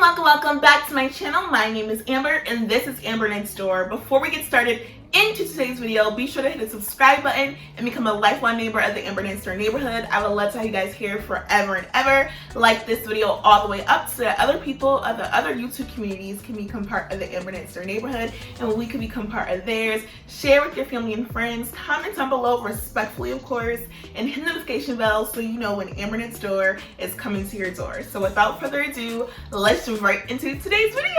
welcome back to my channel. My name is Amber and this is Amber Next Door. Before we get started into today's video, be sure to hit the subscribe button and become a lifelong neighbor of the Amber Next Door neighborhood. I would love to have you guys here forever and ever. Like this video all the way up so that other people of the other YouTube communities can become part of the Amber Next Door neighborhood and we can become part of theirs. Share with your family and friends. Comment down below respectfully, of course, and hit the notification bell so you know when Amber Next Door is coming to your door. So without further ado, let's jump right into today's video.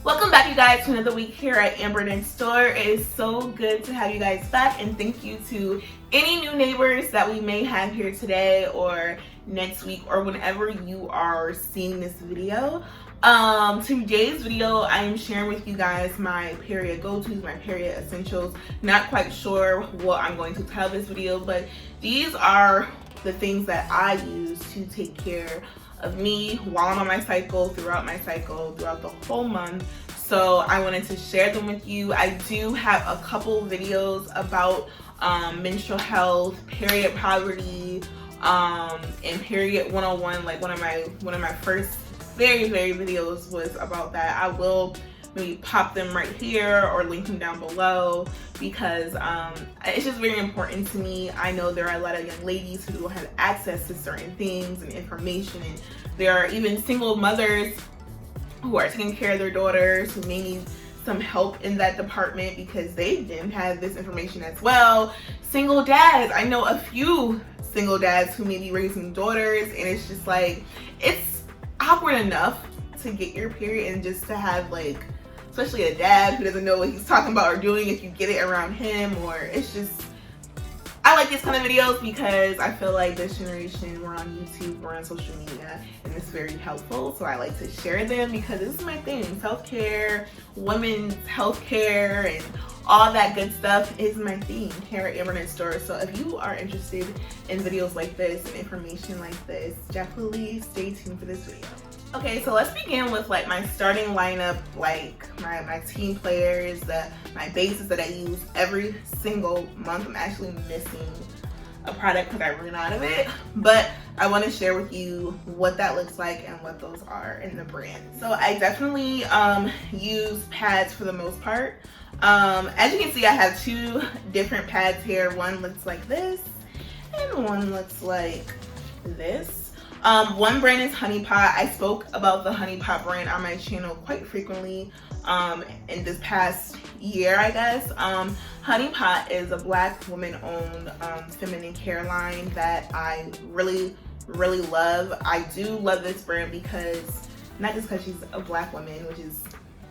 Welcome back, you guys, to another week here at Amber Next Door. It is so good to have you guys back, and thank you to any new neighbors that we may have here today or next week or whenever you are seeing this video. Today's video, I am sharing with you guys my period go-tos, my period essentials. Not quite sure what I'm going to title this video, but these are the things that I use to take care of me while I'm on my cycle, throughout the whole month. So I wanted to share them with you. I do have a couple videos about menstrual health, period poverty, and period 101. Like one of my first very videos was about that. I will maybe pop them right here or link them down below because it's just very important to me. I know there are a lot of young ladies who don't have access to certain things and information, and there are even single mothers who are taking care of their daughters who may need some help in that department because they didn't have this information as well. Single dads, I know a few single dads who may be raising daughters, and it's just like, it's awkward enough to get your period and just to have, like, especially a dad who doesn't know what he's talking about or doing if you get it around him, or it's just, I like these kind of videos because I feel like this generation, we're on YouTube, we're on social media, and it's very helpful. So I like to share them because this is my thing. Self-care, women's healthcare, and all that good stuff is my theme here at Amber Next Door. So if you are interested in videos like this and information like this, definitely stay tuned for this video. Okay, so let's begin with like my starting lineup, like my team players, my bases that I use every single month. I'm actually missing a product because I ran out of it, but I want to share with you what that looks like and what those are in the brand. So I definitely use pads for the most part. As you can see, I have two different pads here. One looks like this and one looks like this. One brand is Honey Pot. I spoke about the Honey Pot brand on my channel quite frequently in this past year, I guess. Honey Pot is a Black woman-owned feminine care line that I really love. I do love this brand because, not just because she's a Black woman, which is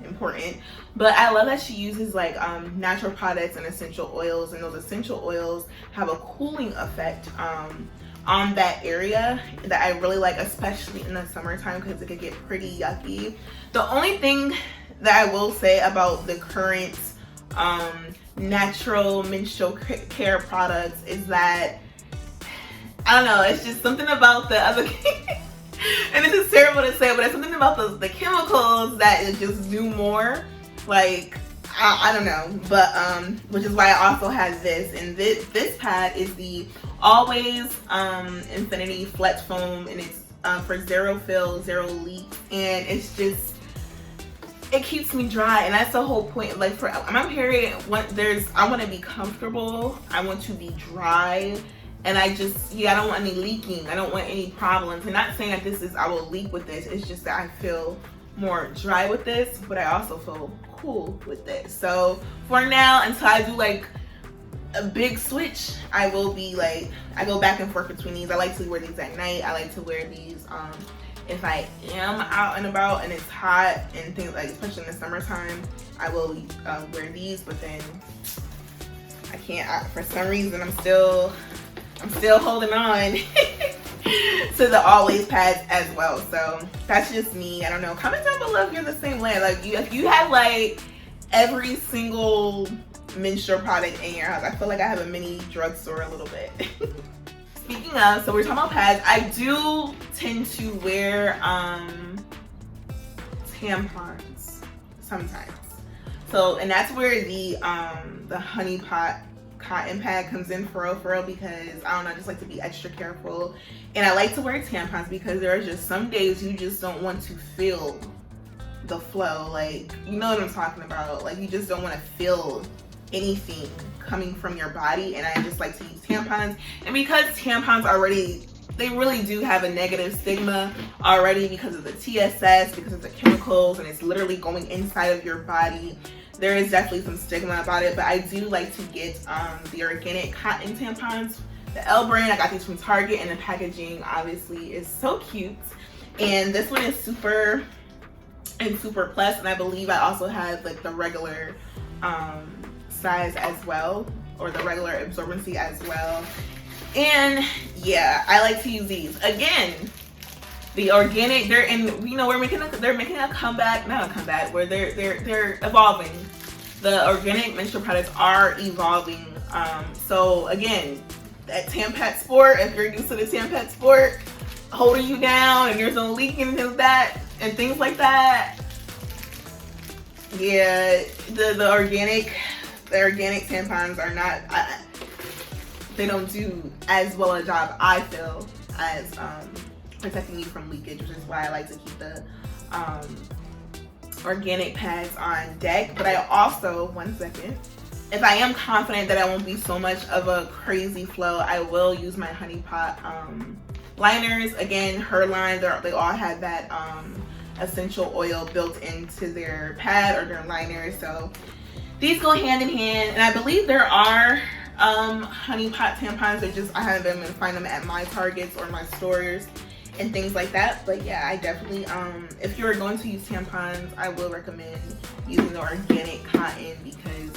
important, but I love that she uses like natural products and essential oils, and those essential oils have a cooling effect on that area that I really like, especially in the summertime because it could get pretty yucky. The only thing that I will say about the current natural menstrual care products is that, I don't know, it's just something about the other and this is terrible to say, but it's something about the chemicals that it just do more. Like, I don't know, but which is why I also have this, and this pad is the Always Infinity Flex Foam, and it's for zero fill, zero leak, and it's just, it keeps me dry, and that's the whole point. Like for my period, I want to be comfortable, I want to be dry, and I don't want any leaking, I don't want any problems. And not saying that this is, I will leak with this, it's just that I feel more dry with this, but I also feel cool with this. So for now, until I do like a big switch, I will be like, I go back and forth between these. I like to wear these at night. I like to wear these if I am out and about and it's hot and things, like especially in the summertime, I will wear these, but then I can't, for some reason I'm still holding on to the Always pads as well. So that's just me. I don't know. Comment down below if you're the same way. Like if you have like every single menstrual product in your house. I feel like I have a mini drugstore a little bit. Speaking of, so we're talking about pads. I do tend to wear tampons sometimes. So, and that's where the Honey Pot cotton pad comes in for real, because I don't know, I just like to be extra careful. And I like to wear tampons because there are just some days you just don't want to feel the flow. Like, you know what I'm talking about. Like, you just don't want to feel anything coming from your body, and I just like to use tampons. And because tampons already, they really do have a negative stigma already because of the TSS, because of the chemicals, and it's literally going inside of your body. There is definitely some stigma about it, but I do like to get the organic cotton tampons, the L brand. I got these from Target, and the packaging obviously is so cute. And this one is super and super plus, and I believe I also have like the regular size as well, or the regular absorbency as well. And yeah, I like to use these. Again, the organic, they're making a comeback, not a comeback, where they're evolving. The organic menstrual products are evolving. So again, that Tampax Sport, if you're used to the Tampax Sport holding you down and there's no leaking and that and things like that, yeah, the organic tampons are not, they don't do as well a job, I feel, as protecting you from leakage, which is why I like to keep the organic pads on deck. But I also, one second, if I am confident that I won't be so much of a crazy flow, I will use my Honey Pot liners. Again, her line, they all have that essential oil built into their pad or their liner, so these go hand in hand. And I believe there are Honey Pot tampons, they're just, I haven't been able to find them at my Targets or my stores and things like that. But yeah, I definitely, if you're going to use tampons, I will recommend using the organic cotton, because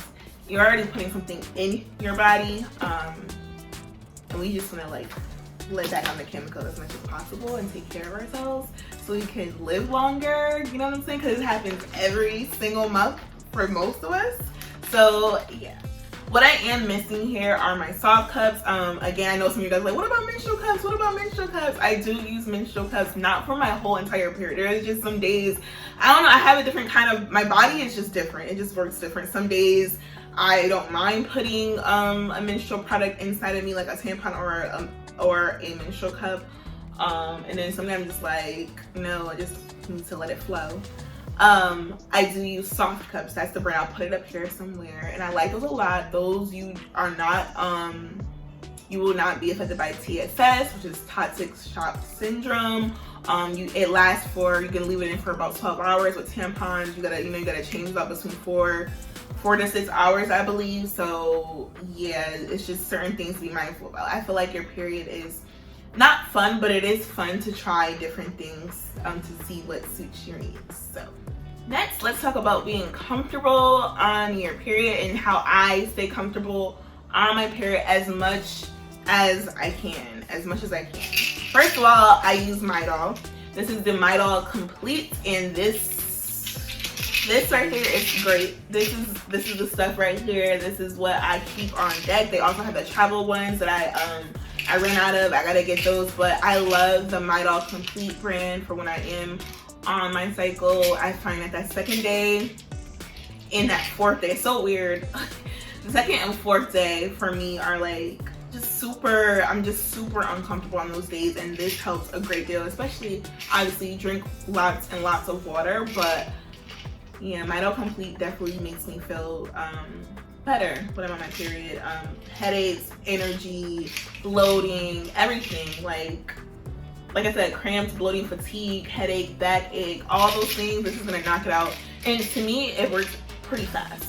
you're already putting something in your body, and we just want to like let back on the chemicals as much as possible and take care of ourselves so we can live longer, you know what I'm saying? Because it happens every single month for most of us. So yeah. What I am missing here are my soft cups. Again, I know some of you guys are like, what about menstrual cups? What about menstrual cups? I do use menstrual cups, not for my whole entire period. There's just some days, I don't know, I have a different kind of, my body is just different. It just works different. Some days I don't mind putting a menstrual product inside of me, like a tampon or a menstrual cup. And then sometimes I'm just like, no, I just need to let it flow. I do use soft cups. That's the brand. I'll put it up here somewhere, and I like those a lot. Those you are not you will not be affected by TSS, which is toxic shock syndrome. It lasts for, you can leave it in for about 12 hours. With tampons, you gotta change it up between 4 to 6 hours, I believe. So yeah, it's just certain things to be mindful about. I feel like your period is not fun, but it is fun to try different things to see what suits your needs. So next, let's talk about being comfortable on your period and how I stay comfortable on my period as much as I can. First of all, I use Midol. This is the Midol Complete, and this right here is great. This is the stuff right here. This is what I keep on deck. They also have the travel ones that I ran out of. I gotta get those, but I love the Midol Complete brand for when I am on my cycle. I find that second day and that fourth day, it's so weird. The second and fourth day for me are like I'm just super uncomfortable on those days, and this helps a great deal, especially obviously drink lots and lots of water. But yeah, Midol Complete definitely makes me feel better when I'm on my period. Headaches, energy, bloating, everything. Like I said, cramps, bloating, fatigue, headache, backache, all those things, this is gonna knock it out. And to me, it works pretty fast.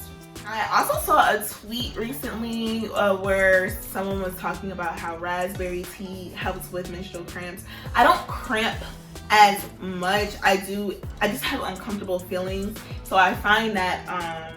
I also saw a tweet recently where someone was talking about how raspberry tea helps with menstrual cramps. I don't cramp as much. I just have uncomfortable feelings. So I find that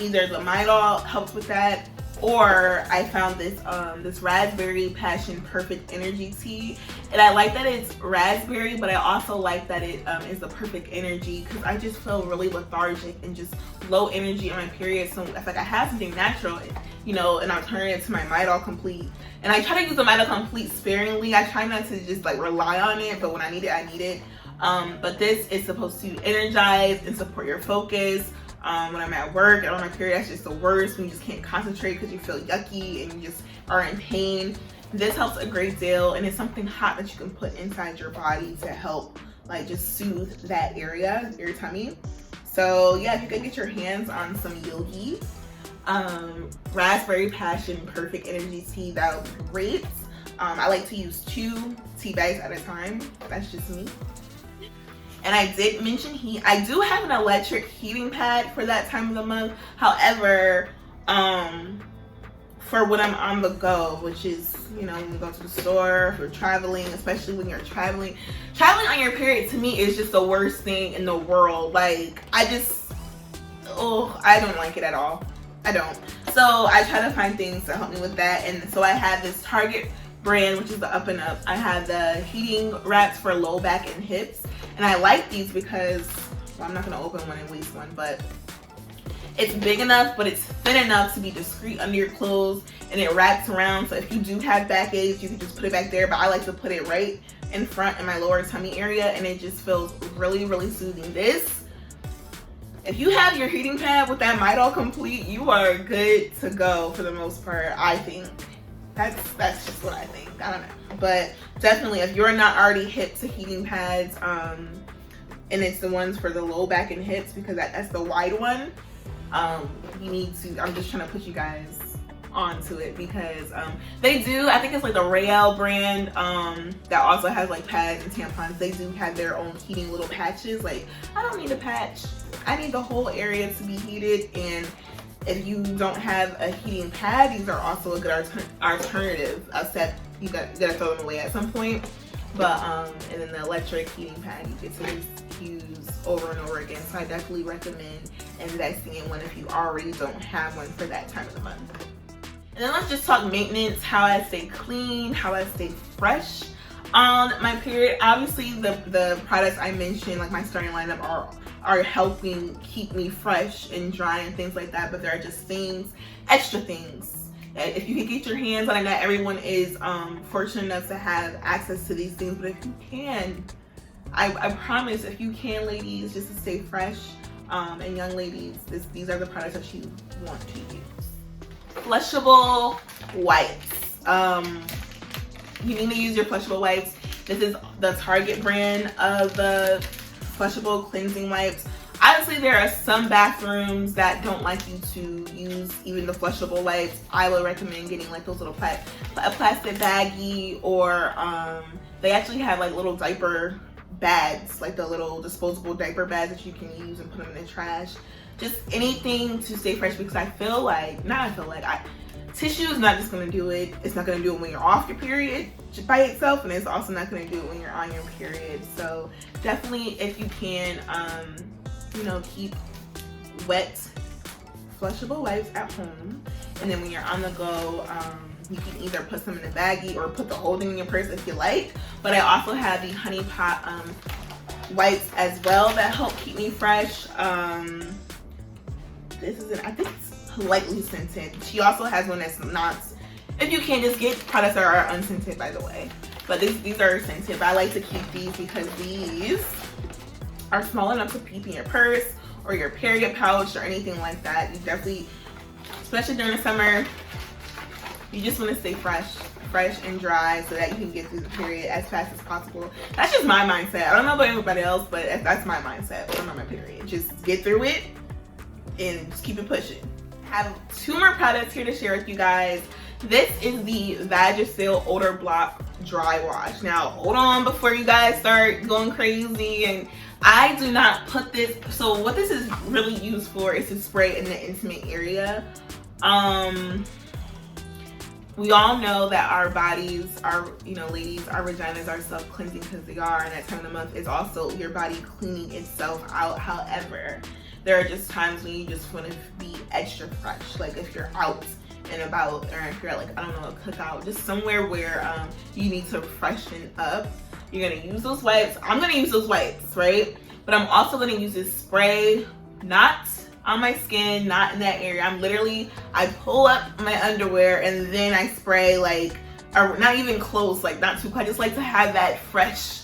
either the Midol helps with that, or I found this raspberry passion perfect energy tea, and I like that it's raspberry, but I also like that it is the perfect energy, because I just feel really lethargic and just low energy on my period. So I feel like I have something natural, you know, an alternative to my Midol Complete. And I try to use the Midol Complete sparingly. I try not to just like rely on it, but when I need it, I need it. But this is supposed to energize and support your focus, when I'm at work and on my period. That's just the worst, when you just can't concentrate because you feel yucky and you just are in pain. This helps a great deal, and it's something hot that you can put inside your body to help like just soothe that area, your tummy. So yeah, if you could get your hands on some Yogi Raspberry Passion Perfect Energy Tea, that would be great. I like to use 2 tea bags at a time. That's just me. And I did mention heat. I do have an electric heating pad for that time of the month. However, for when I'm on the go, which is, you know, when you go to the store, if you're traveling, especially when you're traveling on your period, to me is just the worst thing in the world. Like, I don't like it at all. I don't. So I try to find things to help me with that. And so I have this Target brand, which is the Up and Up. I have the heating wraps for low back and hips. And I like these because, well, I'm not gonna open one and waste one, but it's big enough, but it's thin enough to be discreet under your clothes, and it wraps around. So if you do have backaches, you can just put it back there, but I like to put it right in front in my lower tummy area, and it just feels really, really soothing. This, if you have your heating pad with that Midol Complete, you are good to go for the most part, I think. That's just what I think. I don't know. But definitely, if you're not already hip to heating pads, and it's the ones for the low back and hips, because that's the wide one, you need to, I'm just trying to put you guys onto it, because they do, I think it's like the Rael brand, that also has like pads and tampons. They do have their own heating little patches. Like, I don't need a patch. I need the whole area to be heated. And if you don't have a heating pad, these are also a good alternative, except you gotta throw them away at some point. But and then the electric heating pad, you get to use over and over again. So I definitely recommend investing in one if you already don't have one for that time of the month. And then let's just talk maintenance, how I stay clean, how I stay fresh on my period. Obviously the products I mentioned, like my starting lineup, are helping keep me fresh and dry and things like that, but there are just things, extra things, that if you can get your hands on it. Not everyone is fortunate enough to have access to these things, but if you can, I promise, if you can, ladies, just to stay fresh, and young ladies, these are the products that you want to use. Flushable wipes. You need to use your flushable wipes. This is the Target brand of the flushable cleansing wipes. Obviously, there are some bathrooms that don't like you to use even the flushable wipes. I would recommend getting like those little plastic baggie, or they actually have like little diaper bags, like the little disposable diaper bags that you can use and put them in the trash. Just anything to stay fresh, because tissue is not just going to do it. It's not going to do it when you're off your period by itself, and it's also not going to do it when you're on your period. So definitely, if you can, you know, keep wet flushable wipes at home, and then when you're on the go, you can either put some in a baggie or put the whole thing in your purse if you like. But I also have the Honey Pot wipes as well that help keep me fresh. This is I think it's lightly scented. She also has one that's not. If you can, just get products that are unscented, by the way. But these are scented, but I like to keep these because these are small enough to keep in your purse or your period pouch or anything like that. You definitely, especially during the summer, you just want to stay fresh and dry so that you can get through the period as fast as possible. That's just my mindset. I don't know about anybody else, but that's my mindset when I'm on my period. Just get through it and just keep it pushing. I have 2 more products here to share with you guys. This is the Vagisil Odor Block Dry Wash. Now, hold on before you guys start going crazy. And I do not put this, so what this is really used for is to spray in the intimate area. We all know that our bodies, ladies, our vaginas are self-cleansing because they are, and that time of the month is also your body cleaning itself out. However, there are just times when you just want to be extra fresh, like if you're out and about, or if you're at, like, I don't know, a cookout, just somewhere where you need to freshen up. You're gonna use those wipes. I'm gonna use those wipes, right? But I'm also gonna use this spray, not on my skin, not in that area. I pull up my underwear and then I spray, like, or not even close, like not too, I just like to have that fresh